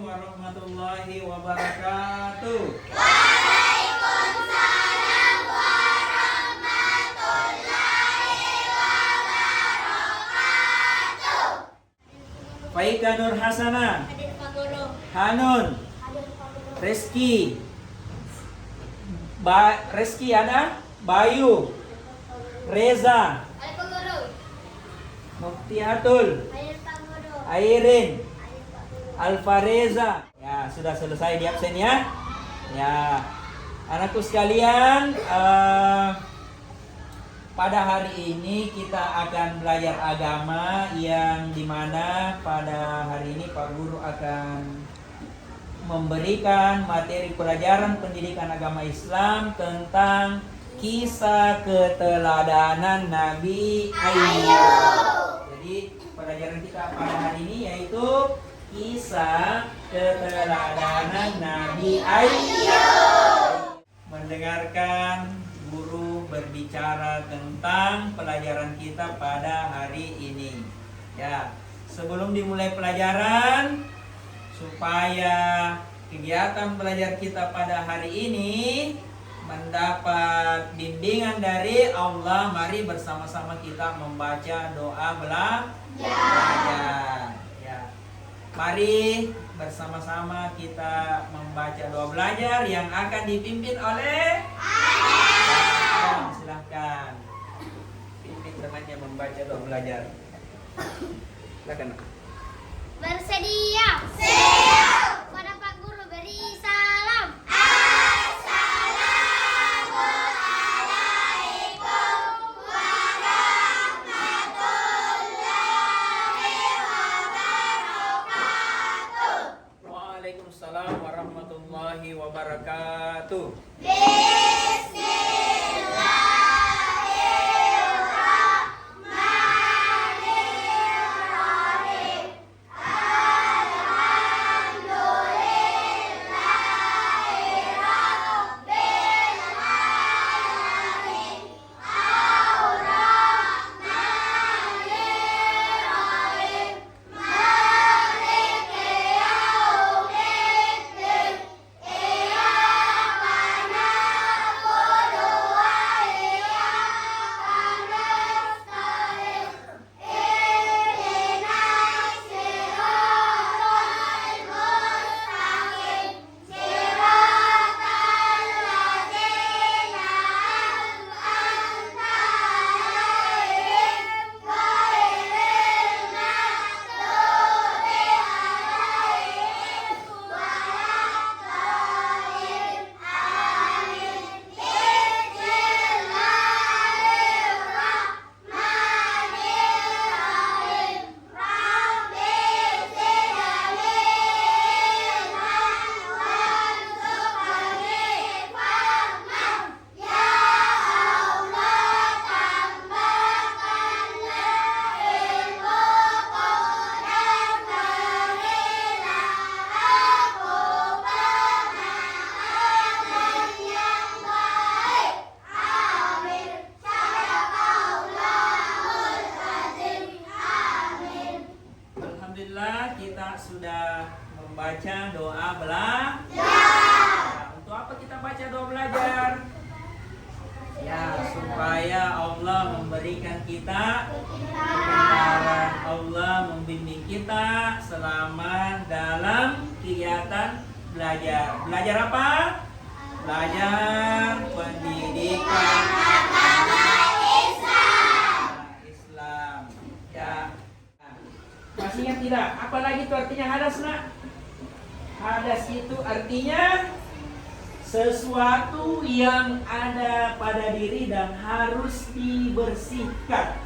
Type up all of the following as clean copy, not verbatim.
warahmatullahi wabarakatuh. Waalaikumsalam warahmatullahi wabarakatuh. Faika Nur Hasana, Hadir Pak Guru. Hanun, Hadir Pak Guru. Reski, Reski ada, Bayu, Reza, Hadir Pak Guru. Muftiatul, Hadir Pak Guru. Airin, Hadir Pak Guru. Alfareza. Ya, sudah selesai di absen ya. Ya, anakku sekalian, pada hari ini kita akan belajar agama yang dimana pada hari ini Pak Guru akan memberikan materi pelajaran pendidikan agama Islam tentang kisah keteladanan Nabi Ayub. Jadi pelajaran kita pada hari ini yaitu kisah keteladanan Nabi Ayub. Mendengarkan guru berbicara tentang pelajaran kita pada hari ini. Ya, sebelum dimulai pelajaran, supaya kegiatan belajar kita pada hari ini mendapat bimbingan dari Allah, mari bersama-sama kita membaca doa belajar. Ya. Mari bersama-sama kita membaca doa belajar yang akan dipimpin oleh Adam. Silahkan pimpin temannya membaca doa belajar. Silakan. Bersedia. Siap. Pada Pak Guru beri salam. Assalamualaikum warahmatullahi wabarakatuh. Waalaikumsalam warahmatullahi wabarakatuh. Bismillahirrahmanirrahim. sudah membaca doa belajar. Untuk apa kita baca doa belajar? Ya, supaya Allah memberikan kita kebenaran, Allah membimbing kita selama dalam kegiatan belajar. Belajar apa? Belajar pendidikan Islam. Ya. Masih ingat tidak? Apa lagi itu artinya hadas, nak? Hadas itu artinya sesuatu yang ada pada diri dan harus dibersihkan.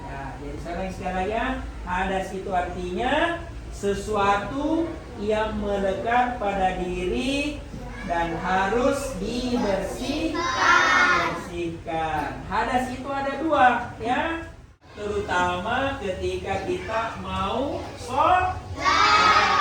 Ya, jadi sekali lagi ya, hadas itu artinya sesuatu yang melekat pada diri dan harus dibersihkan. Hadas itu ada dua, ya. Terutama ketika kita mau sholat.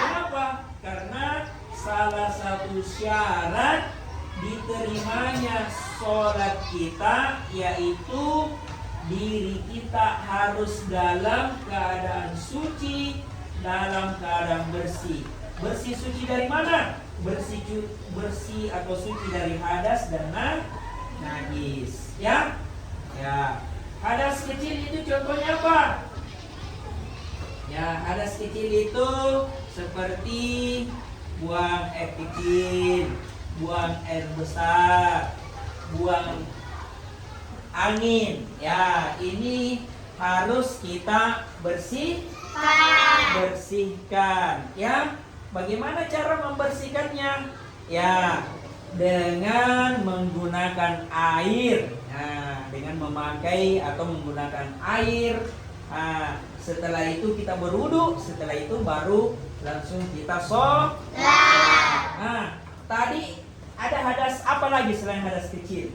Kenapa? Karena salah satu syarat diterimanya sholat kita yaitu diri kita harus dalam keadaan suci, dalam keadaan bersih. Bersih suci dari mana? Bersih atau suci dari hadas dan najis. Ya, ya. Hadas kecil itu contohnya apa? Ya, hadas kecil itu seperti buang air kecil, buang air besar, buang angin. Ya, ini harus kita bersihkan. Ya, bagaimana cara membersihkannya? Ya, dengan menggunakan air. Nah, dengan memakai atau menggunakan air. Nah, setelah itu kita berwudu, setelah itu baru langsung kita sholat. Nah, tadi ada hadas apa lagi selain hadas kecil?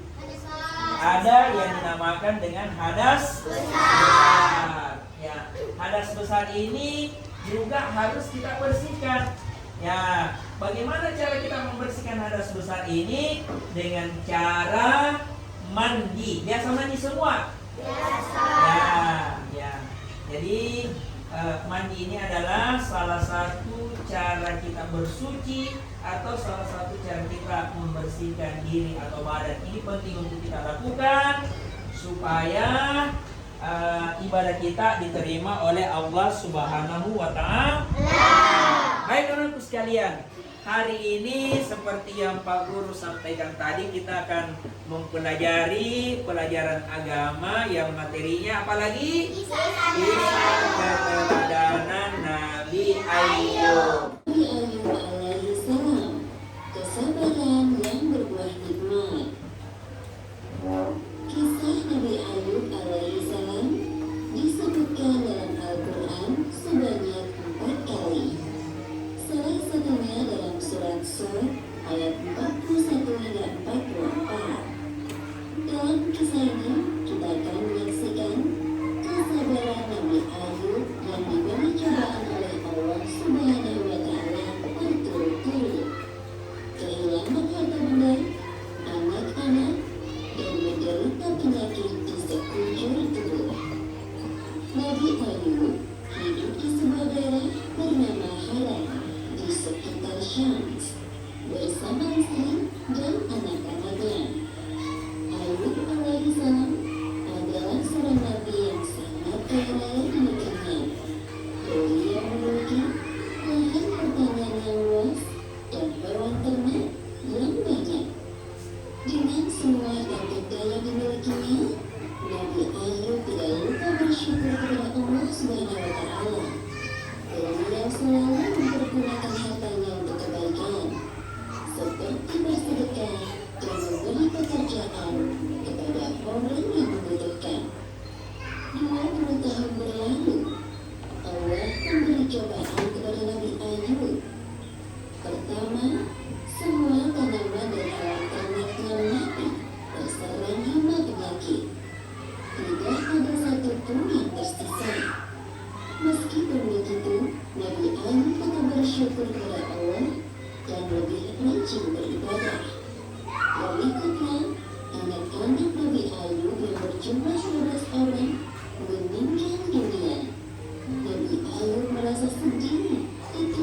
Ada yang dinamakan dengan hadas besar. Ya, hadas besar ini juga harus kita bersihkan. Ya, bagaimana cara kita membersihkan hadas besar ini? Dengan cara mandi. Biasa mandi semua? Biasa. Ya. Jadi mandi ini adalah salah satu cara kita bersuci atau salah satu cara kita membersihkan diri atau badan. Ini penting untuk kita lakukan supaya ibadah kita diterima oleh Allah Subhanahu wa Ta'ala. Baik teman-temanku sekalian, hari ini seperti yang Pak Guru sampaikan tadi, kita akan mempelajari pelajaran agama yang materinya apalagi? Kisah keteladanan Nabi Ayub. Nabi Ayub alaihissalam, kesabaran yang berbuah nikmat. Kisah Nabi Ayub alaihissalam disebutkan dalam Al-Quran sebanyak 4 kali. Salah satunya dalam surat Sur ayat 41 hingga 44. Dalam kisah ini kita akan menyaksikan kesabaran Nabi Ayub yang diberi cobaan oleh Allah Subhanahu wa Ta'ala berturut-turut. Kehilangan harta benda, anak-anak, dan menderita penyakit di sekujur tubuh. Nabi Ayub hidup di sebuah daerah bernama Haran di sekitar Syams bersama istri dan anak-anaknya. Ayub alaihissalam adalah seorang nabi yang sangat kaya raya di negerinya. Beliau memiliki lahan pertanian yang luas dan hewan ternak yang banyak. Dengan semua harta yang dimilikinya, Nabi Ayub tidak lupa bersyukur kepada Allah Subhanahu wa Ta'ala. Beliau selalu mempergunakan hartanya untuk kebaikan, seperti bersedekah dan memberi pekerjaan kepada orang yang membutuhkan. 20 tahun berlalu, Allah memberi cobaan kepada Nabi Ayub. Pertama, semua tanaman dan hewan ternaknya mati terserang hama penyakit. Tidak ada satu pun yang tersisa. Meskipun begitu, Nabi Ayub tetap bersyukur kepada Allah dan lebih rajin beribadah. Berikutnya, anak-anak Nabi Ayub yang berjumlah 11 orang meninggal dunia. Nabi Ayub merasa sedih ketika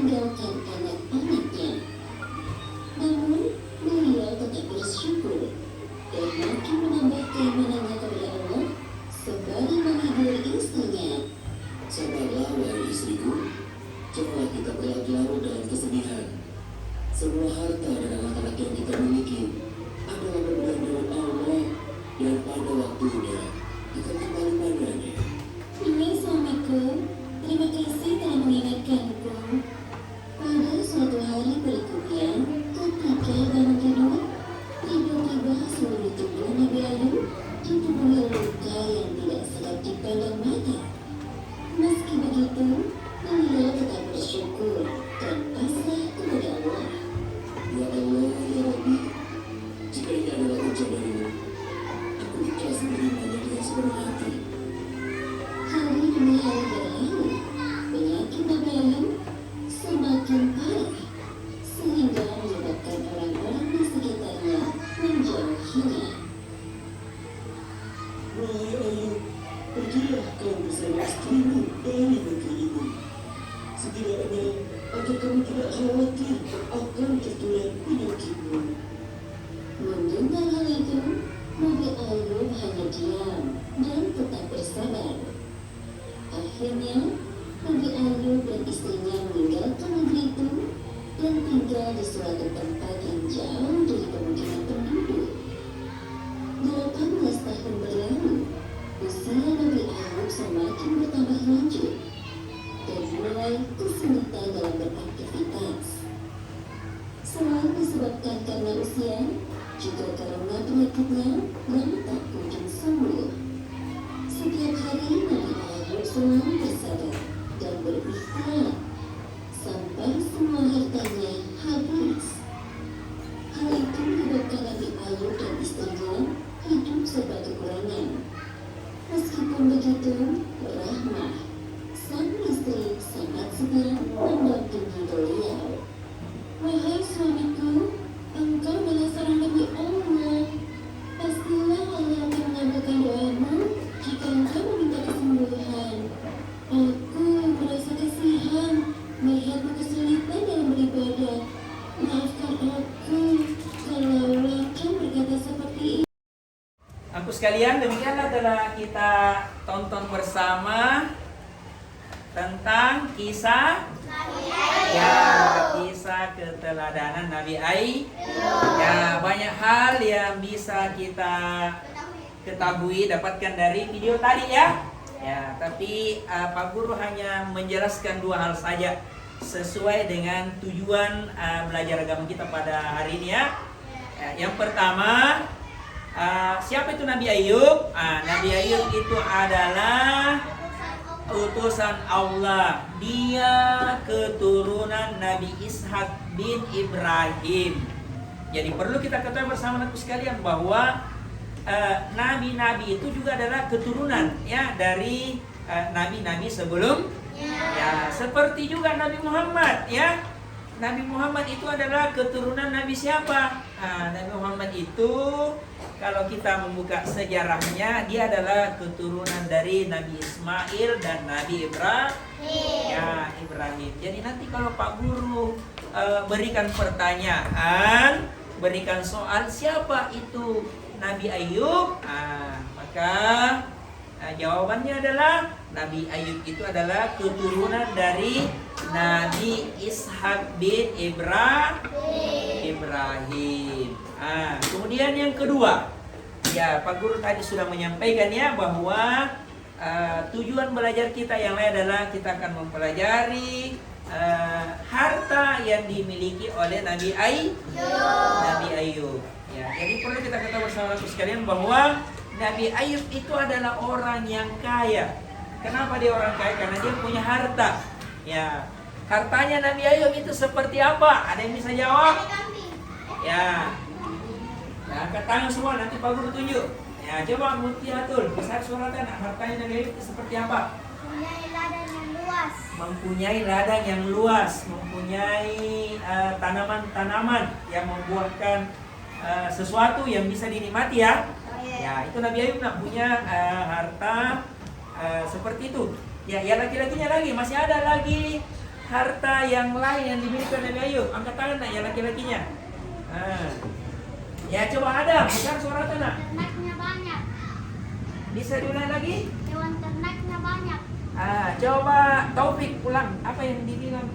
putrimu dari negeri ini. Setidaknya agar kamu tidak khawatir akan tertular penyakitmu. Mendengar hal itu, Nabi Ayub hanya diam dan tetap bersabar. Akhirnya, Nabi Ayub dan istrinya meninggalkan negeri itu dan tinggal di suatu tempat yang jauh dari pemukiman penduduk. 18 tahun berlalu, usia Nabi Ayub semakin bertambah lanjut dan mulai kesulitan dalam beraktivitas. Selain disebabkan karena usia, juga karena penyakitnya yang tak kunjung sembuh. Setiap hari Nabi Ayub selalu bersabar dan berikhtiar sampai semua hartanya habis. Hal itu menyebabkan Nabi Ayub dan istrinya hidup serba kekurangan. Meskipun begitu, Rahmah, sang istri, sangat setia mendampingi beliau. Wahai suamiku, engkau adalah seorang Nabi Allah. Pastilah Allah akan mengabulkan doamu jika engkau meminta kesembuhan. Aku merasa kasihan melihatmu kesulitan dalam beribadah. Maafkan aku kalau engkau berkata seperti ini. Aku sekalian, demikianlah telah kita tonton bersama tentang kisah kisah keteladanan Nabi Ayub. Ya, banyak hal yang bisa kita ketahui, dapatkan dari video tadi ya. Ya, tapi Pak Guru hanya menjelaskan dua hal saja sesuai dengan tujuan belajar agama kita pada hari ini ya. Yang pertama, siapa itu Nabi Ayub? Nabi Ayub itu adalah utusan Allah. Dia keturunan Nabi Ishak bin Ibrahim. Jadi perlu kita ketahui bersama anak sekalian bahwa nabi-nabi itu juga adalah keturunan ya dari nabi-nabi sebelum. Ya, seperti juga Nabi Muhammad ya. Nabi Muhammad itu adalah keturunan Nabi siapa? Nabi Muhammad itu kalau kita membuka sejarahnya, dia adalah keturunan dari Nabi Ismail dan Nabi Ibrahim. Ya, Ibrahim. Jadi nanti kalau Pak Guru berikan pertanyaan, berikan soal siapa itu Nabi Ayub, maka jawabannya adalah Nabi Ayub itu adalah keturunan dari Nabi Ishak bin Ibrahim. Kemudian yang kedua, ya Pak Guru tadi sudah menyampaikan ya bahwa tujuan belajar kita yang lain adalah kita akan mempelajari harta yang dimiliki oleh Nabi Ayub. Ya, jadi perlu kita ketahui bersama sekalian bahwa Nabi Ayub itu adalah orang yang kaya. Kenapa dia orang kaya? Karena dia punya harta. Ya, hartanya Nabi Ayub itu seperti apa? Ada yang bisa jawab? Ya, angkat tangan semua, nanti Pak Guru tunjuk. Ya, coba Mutiatul, besar suratan, hartanya Nabi Ayub itu seperti apa? Mempunyai ladang yang luas. Mempunyai ladang yang luas, mempunyai tanaman-tanaman yang membuahkan sesuatu yang bisa dinikmati ya. Ya, itu Nabi Ayub punya harta seperti itu. Ya, laki-lakinya lagi, masih ada lagi harta yang lain yang dimiliki oleh Nabi Ayub. Angkat tangan nak, ya laki-lakinya. Ya, coba ada, besar suara nak. Ternaknya banyak. Bisa diulang lagi? Hewan ternaknya banyak. Coba Taufik ulang apa yang dibilang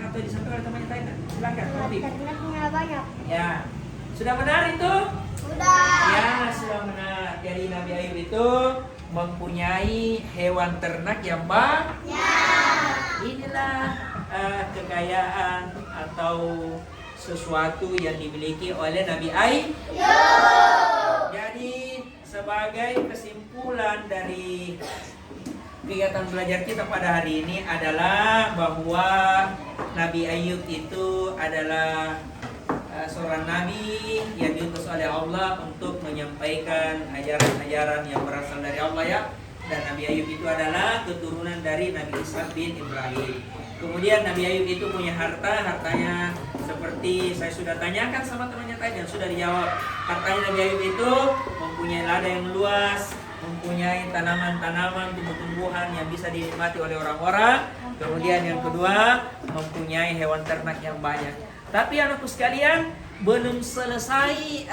atau disampaikan oleh temannya tadi. Silakan Taufik. Ternaknya banyak. Ya, sudah benar itu? Sudah. Ya, sudah benar. Jadi Nabi Ayub itu mempunyai hewan ternak yang banyak. Inilah kekayaan atau sesuatu yang dimiliki oleh Nabi Ayub. Jadi sebagai kesimpulan dari kegiatan belajar kita pada hari ini adalah bahwa Nabi Ayub itu adalah seorang nabi yang diutus oleh Allah untuk menyampaikan ajaran-ajaran yang berasal dari Allah ya. Dan Nabi Ayub itu adalah keturunan dari Nabi Ishak bin Ibrahim. Kemudian Nabi Ayub itu punya hartanya seperti saya sudah tanyakan sama temannya tadi dan sudah dijawab. Hartanya Nabi Ayub itu mempunyai ladang yang luas, mempunyai tanaman-tanaman, tumbuh-tumbuhan yang bisa dinikmati oleh orang-orang. Kemudian yang kedua, mempunyai hewan ternak yang banyak. Tapi anakku sekalian, belum selesai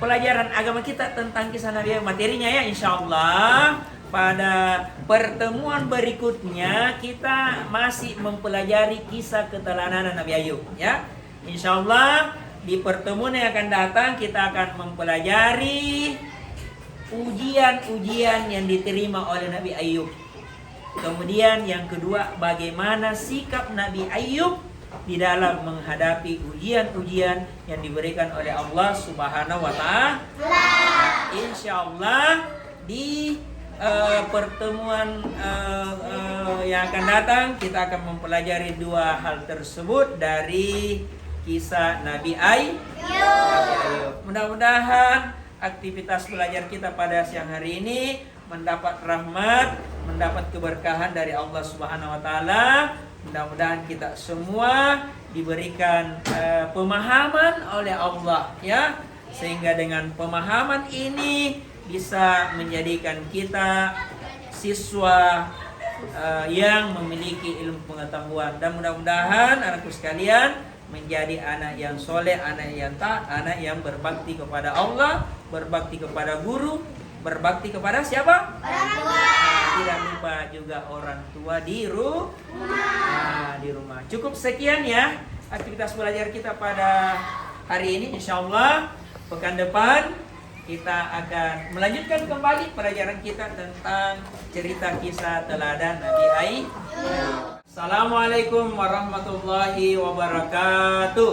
pelajaran agama kita tentang kisah Nabi Ayub. Materinya ya, insya Allah pada pertemuan berikutnya kita masih mempelajari kisah keteladanan Nabi Ayub. Ya, insya Allah di pertemuan yang akan datang kita akan mempelajari ujian-ujian yang diterima oleh Nabi Ayub. Kemudian yang kedua, bagaimana sikap Nabi Ayub di dalam menghadapi ujian-ujian yang diberikan oleh Allah Subhanahu wa Ta'ala. Insyaallah di pertemuan yang akan datang kita akan mempelajari dua hal tersebut dari kisah Nabi Ayub. Mudah-mudahan aktivitas belajar kita pada siang hari ini mendapat rahmat, mendapat keberkahan dari Allah Subhanahu wa Ta'ala. Mudah-mudahan kita semua diberikan pemahaman oleh Allah, ya, sehingga dengan pemahaman ini bisa menjadikan kita siswa yang memiliki ilmu pengetahuan. Dan mudah-mudahan anakku sekalian menjadi anak yang soleh, anak yang taat, anak yang berbakti kepada Allah, berbakti kepada guru, berbakti kepada siapa? Orang tua. Tidak lupa juga orang tua di rumah. Cukup sekian ya aktivitas belajar kita pada hari ini. Insyaallah pekan depan kita akan melanjutkan kembali pelajaran kita tentang cerita kisah teladan Nabi Ayub. Assalamualaikum warahmatullahi wabarakatuh.